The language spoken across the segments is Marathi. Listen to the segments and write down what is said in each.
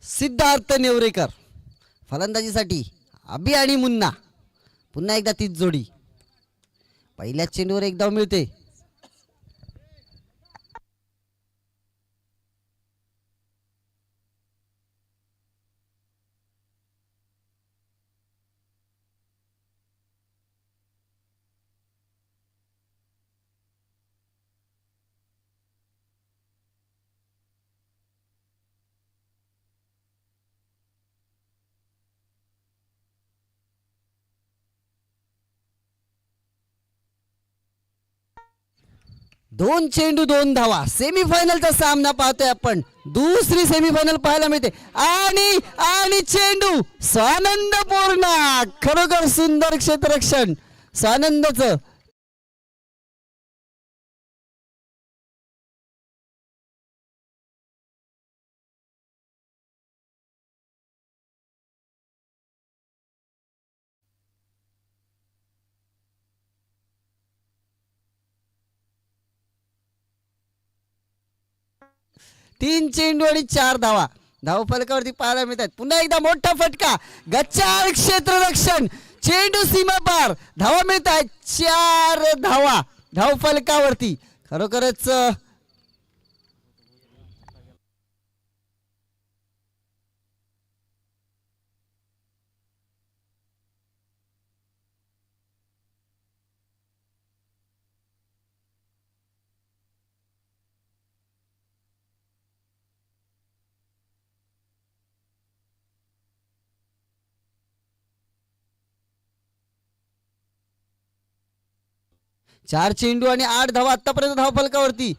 सिद्धार्थ नेवरेकर फलंदाजीसाठी अभि आणि मुन्ना. पुन्हा एकदा तीच जोडी. पहिल्याच चेंडूवर एक धाव मिळते. दोन चेंडू दोन धावा. सेमीफायनलचा सामना पाहतोय आपण. दुसरी सेमीफायनल पाहायला मिळते आणि आणि चेंडू स्वानंदपूर्ण. खरोखर सुंदर क्षेत्ररक्षण स्वानंदचं. तीन चेंडू आणि चार धावा धाव फलकावरती पाहायला मिळतात. पुन्हा एकदा मोठा फटका. गच्चाळ क्षेत्ररक्षण. चेंडू सीमा पार. धावा मिळत आहेत. चार धावा धाव फलकावरती. खरोखरच चार चेंडू आणि आठ धावा आतापर्यंत धाव फलकावरती.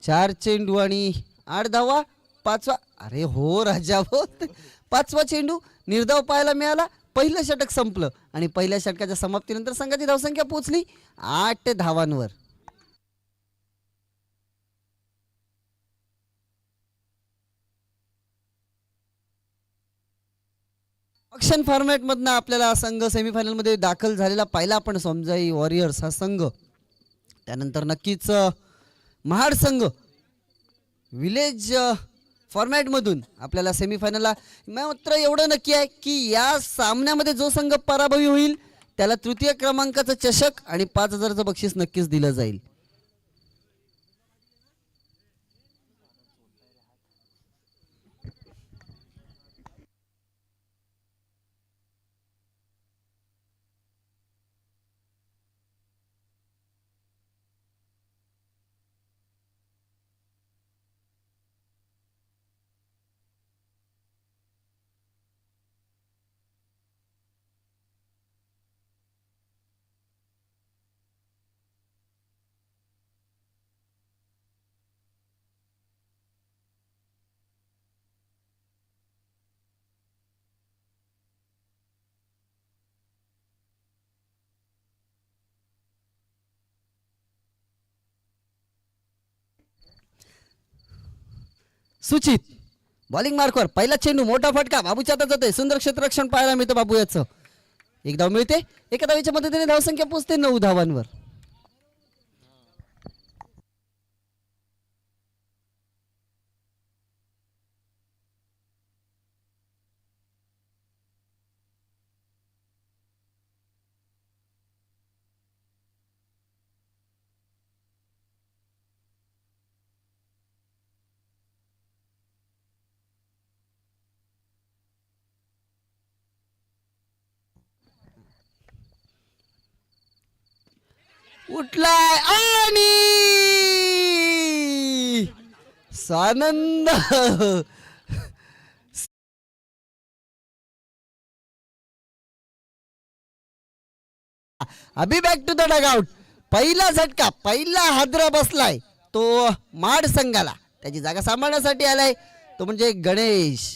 चार चेंडू आणि आठ धावा. पाचवा अरे हो राजा हो. पाचवा चेंडू निर्धाव पाहायला मिळाला. पहिलं षटक संपलं आणि पहिल्या षटकाच्या समाप्तीनंतर संघाची धावसंख्या पोहोचली 8 धावांवर. ऑक्शन फॉर्मॅट मधनं आपल्याला संघ सेमीफायनल मध्ये दाखल झालेला पाहिला आपण. समजाई वॉरियर्स हा संघ. त्यानंतर नक्कीच महाड संघ विलेज फॉर्मॅट मधून आपल्याला सेमीफायनलला. मात्र एवढं नक्की आहे की या सामन्यामध्ये जो संघ पराभवी होईल त्याला तृतीय क्रमांकाचं चषक आणि 5,000चं बक्षीस नक्कीच दिलं जाईल. सुचित बॉलिंग मार्कवर. पहिला चेंडू मोठा फटका. बाबूच्या हातात जातोय. सुंदर क्षेत्ररक्षण पाहायला मिळतं बाबू याचं. एक धाव मिळते. एका धावीच्या मदतीने धावसंख्या पोहोचते 9 धावांवर. उठलाय आणि स्वानंद. अभि बॅक टू द डगआउट. पहिला झटका. पहिला हादरा बसलाय तो माड संघाला. त्याची जागा सांभाळण्यासाठी आलाय तो म्हणजे गणेश.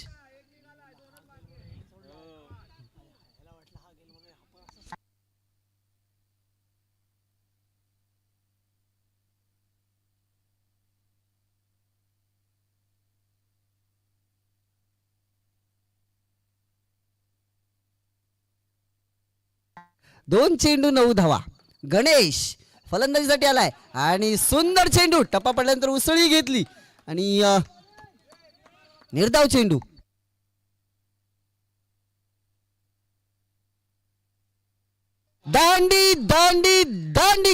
दोन चेंडू 9 धावा. गणेश फलंदाजीसाठी आलाय आणि सुंदर चेंडू टप्पा पडल्यानंतर उसळी घेतली आणि निर्धाव चेंडू. दांडी दांडी दांडी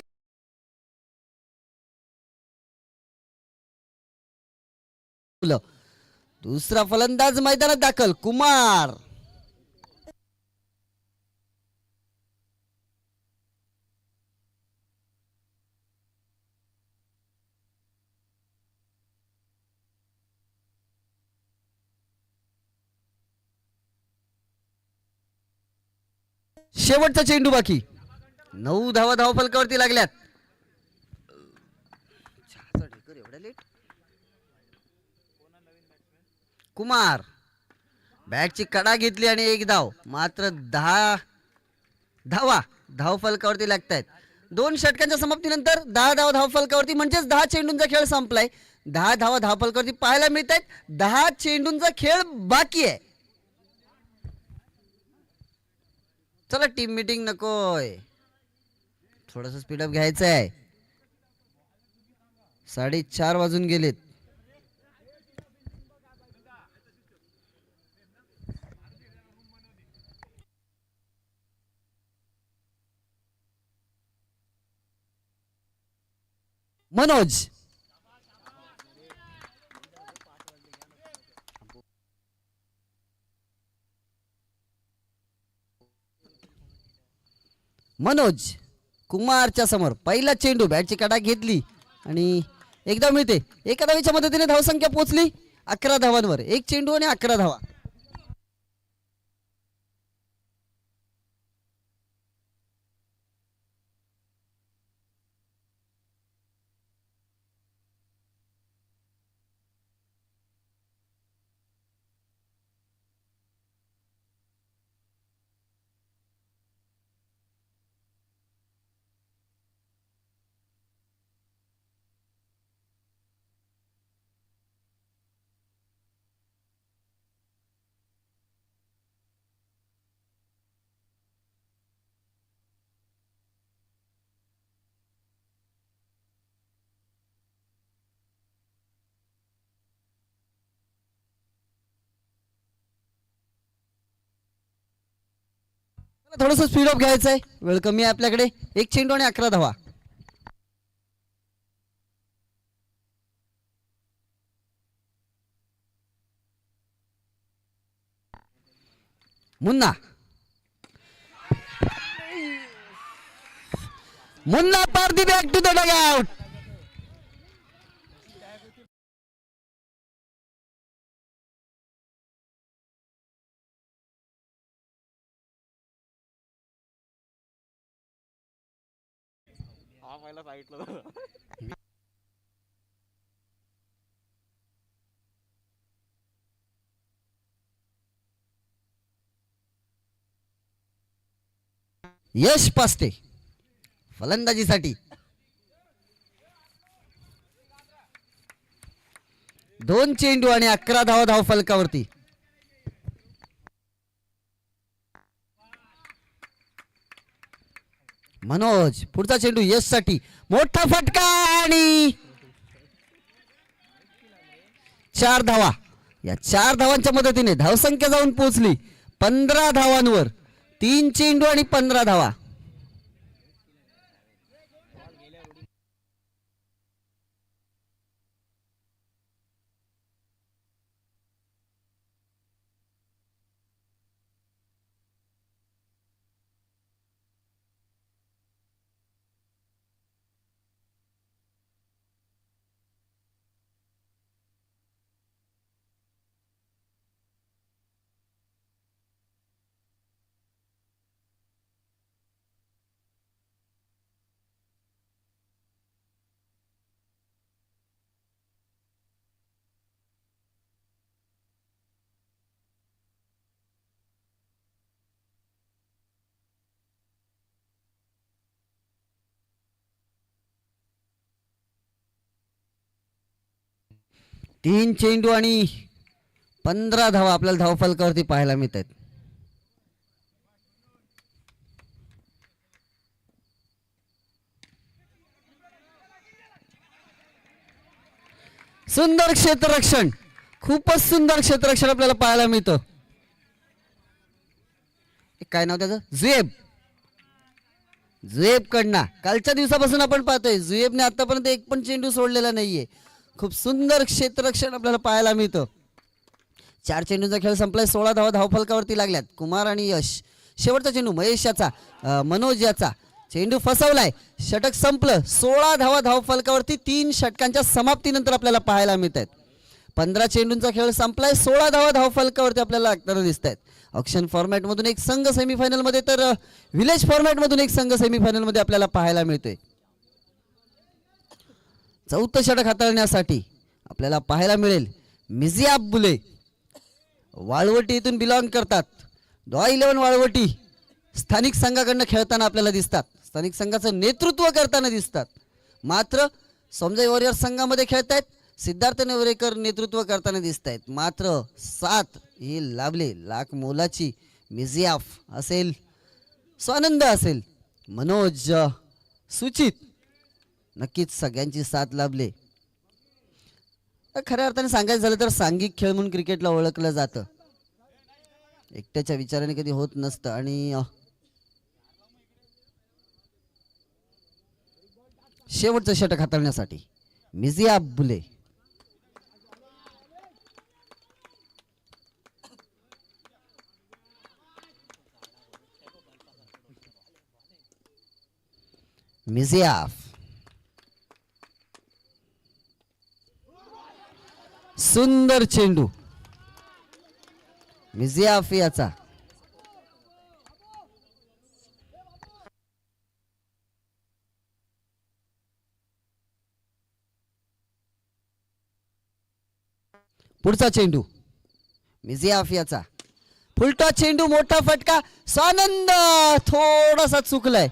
दुसरा फलंदाज मैदानात दाखल कुमार. शेवटचा चेंडू बाकी. 9 धावा धावफलकावरती लागल्यात. एवढ्या लेट कुमार बॅटची कडा घेतली आणि 1 धाव. मात्र 10 धावा धावफलकावरती लागत आहेत. 2 षटकांच्या समाप्तीनंतर 10 धावा धावफलकावरती म्हणजेच 10 चेंडूंचा खेळ संपलाय. 10 धावा धावफलकावरती पाहायला मिळत आहेत. 10 चेंडूंचा खेळ बाकी आहे. चला टीम मीटिंग नकोय, थोडस स्पीडअप घ्यायचं आहे. 4:30 वाजून गेलेत. मनोज मनोज कुमारच्या समोर पहिला चेंडू बॅटची कडा घेतली आणि 1 धाव मिळते. एका धावीच्या मदतीने धावसंख्या पोहोचली 11 धावांवर. 1 चेंडू आणि 11 धावा. थोडस स्पीड अप घ्यायचं आहे, वेळ कमी आहे आपल्याकडे. 1 चेंडू आणि 11 धावा. मुन्ना मुन्ना पार दी back to the dugout. Yash पास्टे फलंदाजीसाठी. 2 चेंडू आणि 11 धावा धावफलकावरती. मनोज पुढचा चेंडू यश साठी. मोठा फटका आणि 4 धावा. या 4 धावांच्या मदतीने धावसंख्या जाऊन पोहोचली 15 धावांवर. 3 चेंडू आणि 15 धावा. तीन चेंडू आणि 15 धावा आपल्याला धावफलकावरती पाहायला मिळत आहेत. सुंदर क्षेत्ररक्षण, खूपच सुंदर क्षेत्ररक्षण आपल्याला पाहायला मिळतं. काय नाव त्याचं? झुएब. झुएब कडना कालच्या दिवसापासून आपण पाहतोय झुएबने आतापर्यंत एक पण चेंडू सोडलेला नाहीये. खूप सुंदर क्षेत्ररक्षण आपल्याला पाहायला मिळतं. 4 चेंडूंचा खेळ संपलाय. 16 धावा धावफलकावरती लागल्यात. कुमार आणि यश. शेवटचा चेंडू महेश याचा, मनोज याचा चेंडू फसवलाय. षटक संपलं. 16 धावा धावफलकावरती 3 षटकांच्या समाप्तीनंतर आपल्याला पाहायला मिळत आहेत. 15 चेंडूंचा खेळ संपलाय. 16 धावा धावफलकावरती आपल्याला लागताना दिसत आहेत. ऑक्शन फॉर्मॅटमधून एक संघ सेमीफायनलमध्ये तर विलेज फॉर्मॅटमधून एक संघ सेमीफायनलमध्ये आपल्याला पाहायला मिळतोय. चौथं षटक हाताळण्यासाठी आपल्याला पाहायला मिळेल मिजियाब बुले. वाळवटी इथून बिलॉंग करतात. डॉ11 वाळवटी स्थानिक संघाकडनं खेळताना आपल्याला दिसतात. स्थानिक संघाचं नेतृत्व करताना दिसतात. मात्र समजाई वॉरियर संघामध्ये खेळत आहेत. सिद्धार्थ नेवरेकर नेतृत्व करताना दिसत आहेत. मात्र 7 ही लाभले लाख मोलाची मिजियाफ असेल, स्वानंद असेल, मनोज, सुचित, नक्कीच सगळ्यांची साथ लाभले. खऱ्या अर्थाने सांगायचं झालं तर सांघिक खेळ म्हणून क्रिकेटला ओळखलं जातं. एकट्याच्या विचाराने कधी होत नसतं. आणि शेवटचं षटक हाताळण्यासाठी मिजियाब बुले. मिजियाफ सुंदर चेंडू. मिजियाफ याचा पुढचा चेंडू. मिजियाफ याचा फुलटा चेंडू. मोठा फटका. स्वानंद थोडासा चुकलाय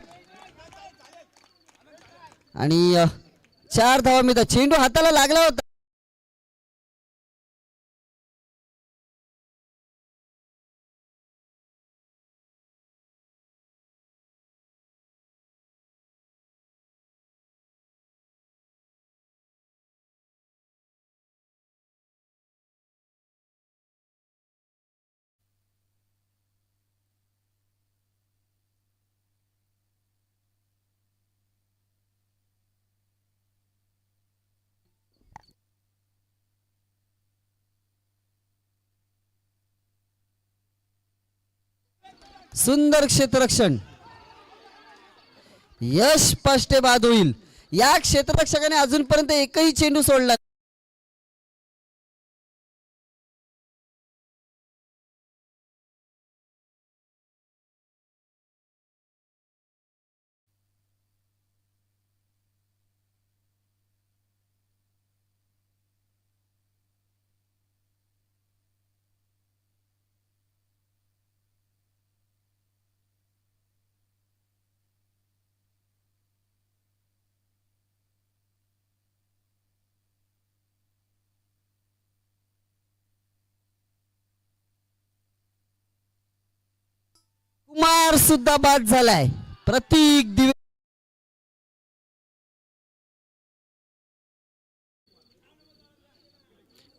आणि 4 धावा मिळतात. चेंडू हाताला लागला होता. सुंदर क्षेत्ररक्षण. यश पाष्टे बाद होईल. या क्षेत्ररक्षकाने अजूनपर्यंत एकही चेंडू सोडला. कुमार सुद्धा बाद झालाय. प्रतीक दिवे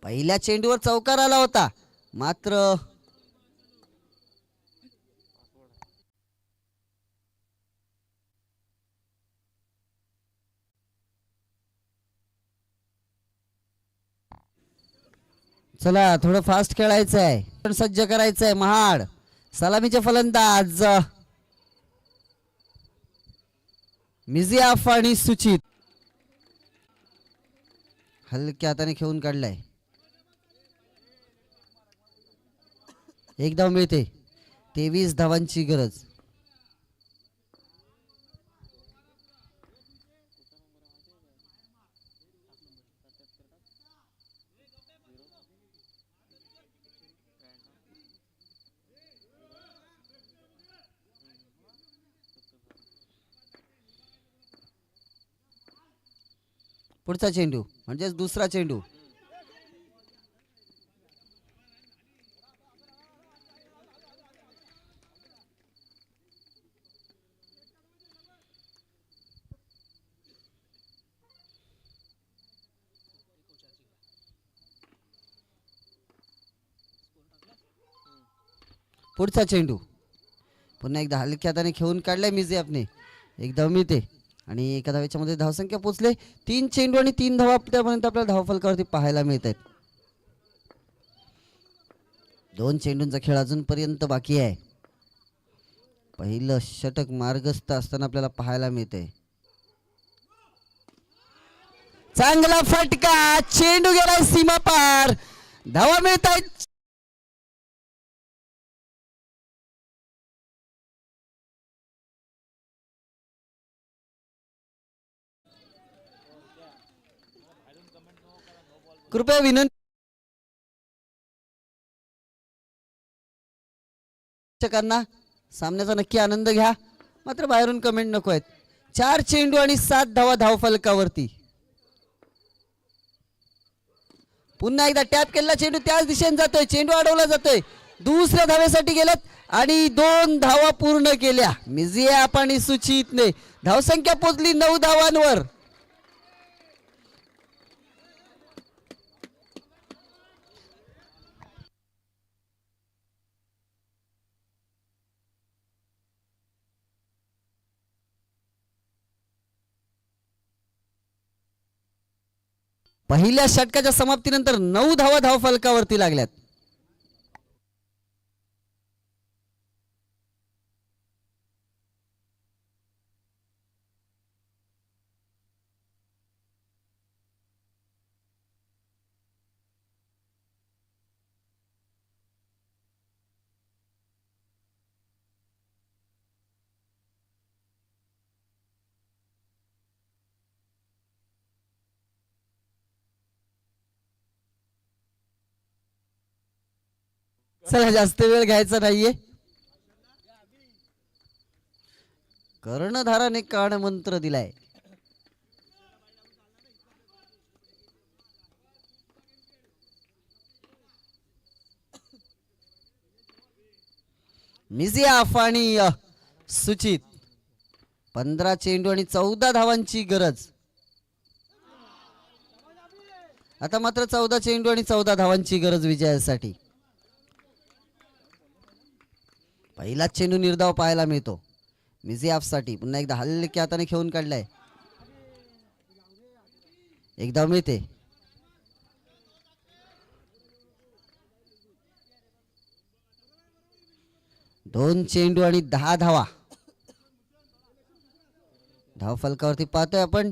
पहिल्या चेंडूवर चौकार आला होता. मात्र चला थोडं फास्ट खेळायचं आहे. सज्ज करायचं आहे. महाड सलामीचे फलंदाज मिजियाफ आणि सुचित हलक्या हाताने खेळून काढलाय. एक धाव मिळते. 23 धावांची गरज. पुढचा चेंडू म्हणजे दुसरा चेंडू. पुढचा चेंडू पुन्हा एकदा हलक्या हाताने खेळून काढलाय मिर्झियाफने. एकदम मिळते आणि एका धावेच्या मध्ये धावसंख्या पोहोचले 3 चेंडू आणि 3 धावा त्यापर्यंत आपल्याला धावफलकावरती पाहायला मिळत आहेत. 2 चेंडूंचा खेळ अजूनपर्यंत बाकी आहे. पहिलं षटक मार्गस्थ असताना आपल्याला पाहायला मिळते. चांगला फटका, चेंडू गेलाय सीमा पार, धावा मिळत आहेत. कृपया विनंती सामन्याचा नक्की आनंद घ्या, मात्र बाहेरून कमेंट नको आहेत. 4 चेंडू आणि 7 धावा धावफलकावरती. पुन्हा एकदा टॅप केलेला चेंडू त्याच दिशेने जातोय, चेंडू अडवला जातोय, दुसऱ्या धावेसाठी गेलेत आणि 2 धावा पूर्ण केल्या मिर्झियाफ आणि सुचितने. धावसंख्या पोहोचली 9 धावांवर. पहिल्या षटकाच्या समाप्तीनंतर 9 धावा धावफलकावरती लागल्यात. चला जास्त वेळ घ्यायचा नाहीये. कर्णधाराने कान मंत्र दिलाय. मिर्झियाफ आणि सुचित 15 चेंडू आणि 14 धावांची गरज. आता मात्र 14 चेंडू आणि 14 धावांची गरज विजयासाठी. पहिलाच चेंडू निर्धाव पाहायला मिळतो मिर्झियाफ साठी. पुन्हा एकदा हलक्या हाताने खेळून काढलाय, एकदा मिळते. दोन चेंडू आणि 10 धावा धावफलकावरती पाहतोय आपण.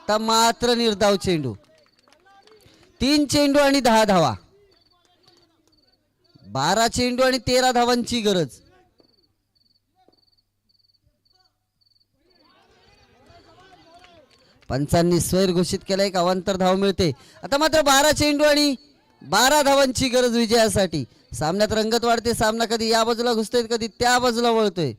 मात्र निर्धाव चेंडू. 3 चेंडू आणि 10 धावा. 12 चेंडू आणि 13 धावांची गरज. पंचांनी स्वैर घोषित केला, एक अवांतर धाव मिळते. आता मात्र 12 चेंडू आणि 12 धावांची गरज विजयासाठी. सामन्यात रंगत वाढते, सामना कधी या बाजूला घुसतोय कधी त्या बाजूला वळतोय.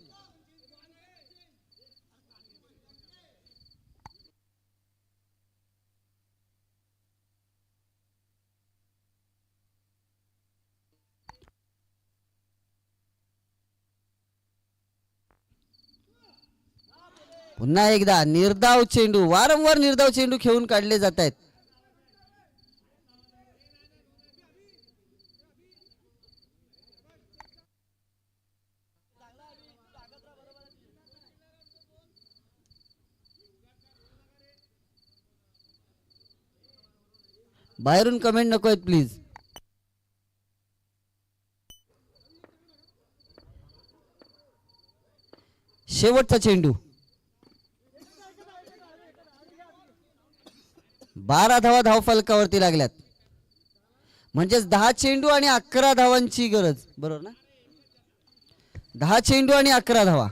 पुन्हा एकदा निर्धाव चेंडू, वारंवार निर्धाव चेंडू खेळून काढले जात आहेत. बाहेरून कमेंट नको आहेत प्लीज. शेवटचा चेंडू. 12 धावा धावफलकावरती लागल्यात, म्हणजेच 10 चेंडू आणि 11 धावांची गरज. बरोबर ना? 10 चेंडू आणि 11 धावा.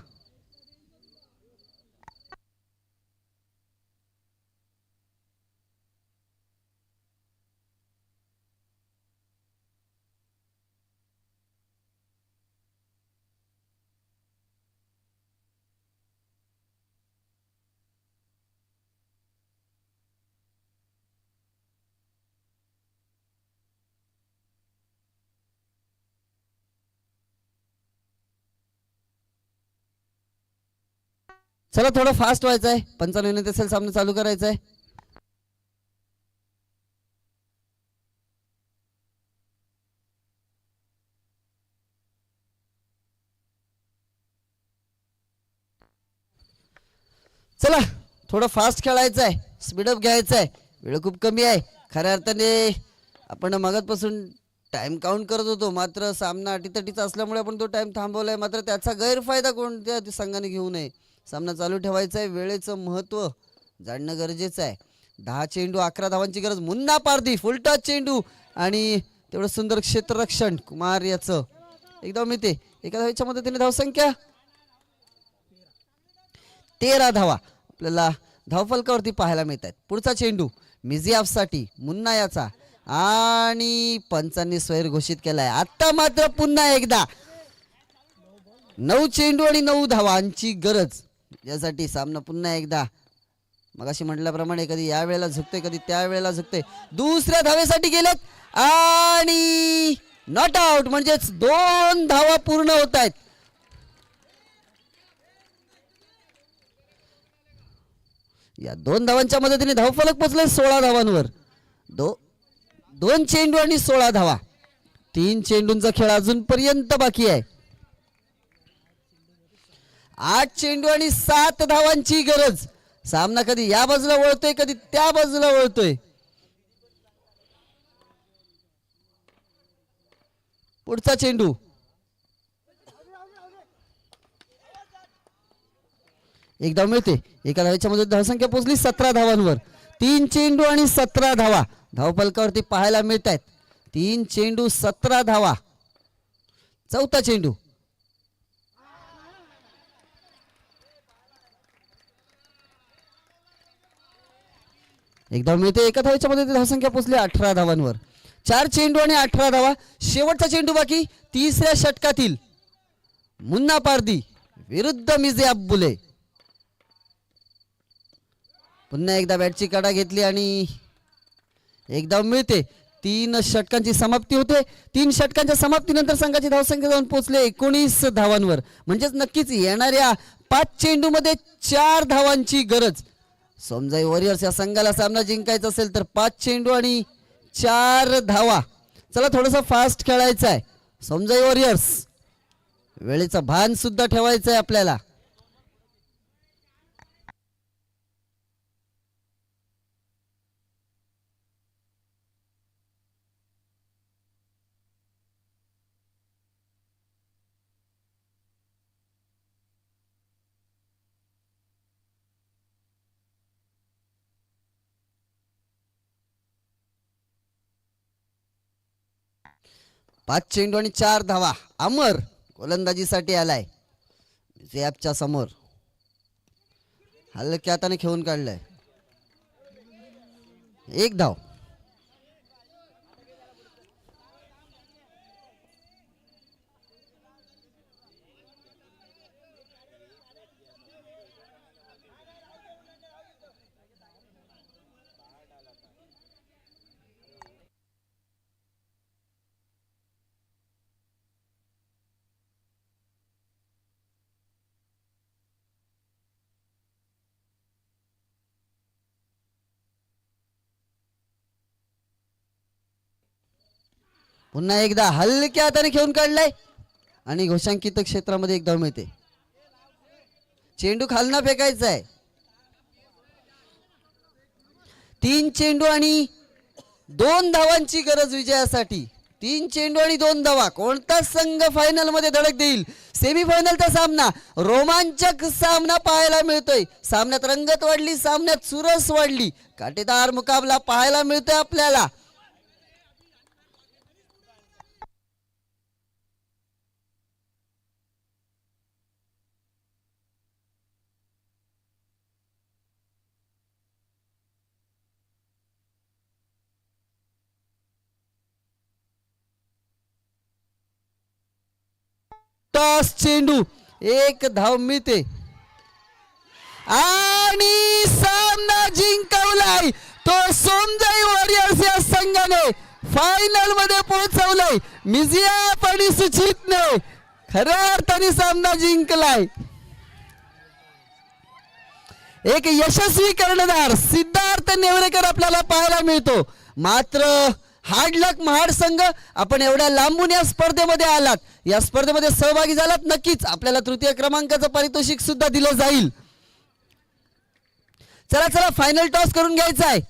चला थोडं फास्ट व्हायचं आहे. 55 असेल, सामना चालू करायचा आहे. चला थोडं फास्ट खेळायचं आहे, स्पीडअप घ्यायचं आहे, वेळ खूप कमी आहे. खऱ्या अर्थाने आपण मगातपासून टाइम काउंट करत होतो, मात्र सामना अटीतटीचा असल्यामुळे आपण तो टाइम थांबवलाय. मात्र त्याचा गैरफायदा कोणत्या संघाने घेऊ नये. सामना चालू ठेवायचा आहे, वेळेचं महत्त्व जाणणं गरजेचं आहे. 10 चेंडू 11 धावांची गरज. मुन्ना पारदी फुल टच चेंडू आणि तेवढं सुंदर क्षेत्ररक्षण कुमार याचं एकदा मिळते. एका धावेच्या मदतीने धावसंख्या 13 धावा आपल्याला धावफलकावरती पाहायला मिळत आहेत. पुढचा चेंडू मिझियाफसाठी मुन्ना याचा आणि पंचांनी स्वैर घोषित केलाय. आता मात्र पुन्हा एकदा 9 चेंडू आणि 9 धावांची गरज. यासाठी सामना पुन्हा एकदा मगाशी म्हटल्याप्रमाणे कधी या वेळेला झुकते कधी त्या वेळेला झुकते. दुसऱ्या धावेसाठी गेलेत आणि नॉट आउट, म्हणजेच 2 धावा पूर्ण होत आहेत. या 2 धावांच्या मदतीने धावफलक पोहोचले 16 धावांवर. 2 चेंडू आणि 16 धावा. 3 चेंडूंचा खेळ अजूनपर्यंत बाकी आहे. 8 चेंडू आणि 7 धावांची गरज. सामना कधी या बाजूला वळतोय कधी त्या बाजूला वळतोय. पुढचा चेंडू एकदा मिळते. एका धावेच्या मध्ये धावसंख्या पोहोचली 17 धावांवर. 3 चेंडू आणि 17 धावा धावफलकावरती पाहायला मिळत आहेत. 3 चेंडू 17 धावा. चौथा चेंडू एकदा मिळते. एका धावेच्या मध्ये धावसंख्या पोहोचली 18 धावांवर. 4 चेंडू आणि 18 धावा. शेवटचा चेंडू बाकी. तिसऱ्या षटकातील मुन्ना पारदी विरुद्ध मिझियाफ बुले. पुन्हा एकदा बॅटची कडा घेतली आणि एकदा मिळते. 3 षटकांची समाप्ती होते. 3 षटकांच्या समाप्तीनंतर संघाची धावसंख्या जाऊन पोहोचले 19 धावांवर. म्हणजेच नक्कीच येणाऱ्या 5 चेंडू मध्ये 4 धावांची गरज. सोमजाई वॉरियर्स या संघाला सामना जिंकायचा असेल तर 5 चेंडू आणि 4 धावा. चला थोडंसं फास्ट खेळायचं आहे. सोमजाई वॉरियर्स वेळेचं भान सुद्धा ठेवायचं आहे आपल्याला. पाच चेंडू आणि 4 धावा. अमर गोलंदाजीसाठी आलाय. झॅपच्या समोर हलक्या हाताने खेळून काढलाय. 1 धाव. पुन्हा एकदा हलक्या हाताने खेळून काढलाय आणि घोषांकित क्षेत्रामध्ये 1 धाव मिळते. चेंडू खालना फेकायचा आहे. 3 चेंडू आणि 2 धावांची गरज विजयासाठी. 3 चेंडू आणि 2 धावा. कोणता संघ फायनल मध्ये धडक देईल. सेमीफायनलचा सामना रोमांचक सामना पाहायला मिळतोय. सामन्यात रंगत वाढली, सामन्यात चुरस वाढली. काटेदार मुकाबला पाहायला मिळतोय आपल्याला. टॉस चेंडू 1 धाव मिळते आणि सामना जिंकवलाय तो सोमजाई वॉरियर्स या संघाने. फायनल मध्ये पोहोचवलाय मिझियाफ आणि सुचितने. खऱ्या अर्थाने सामना जिंकलाय. एक यशस्वी कर्णधार सिद्धार्थ नेवरेकर आपल्याला पाहायला मिळतो. मात्र हार्डलक महाड संघ, आपण एवढ्या लांबून या स्पर्धेमध्ये आलात, या स्पर्धेमध्ये सहभागी झालात, नक्कीच आपल्याला तृतीय क्रमांकाचं पारितोषिक सुद्धा दिलं जाईल. चला चला फायनल टॉस करून घ्यायचा आहे.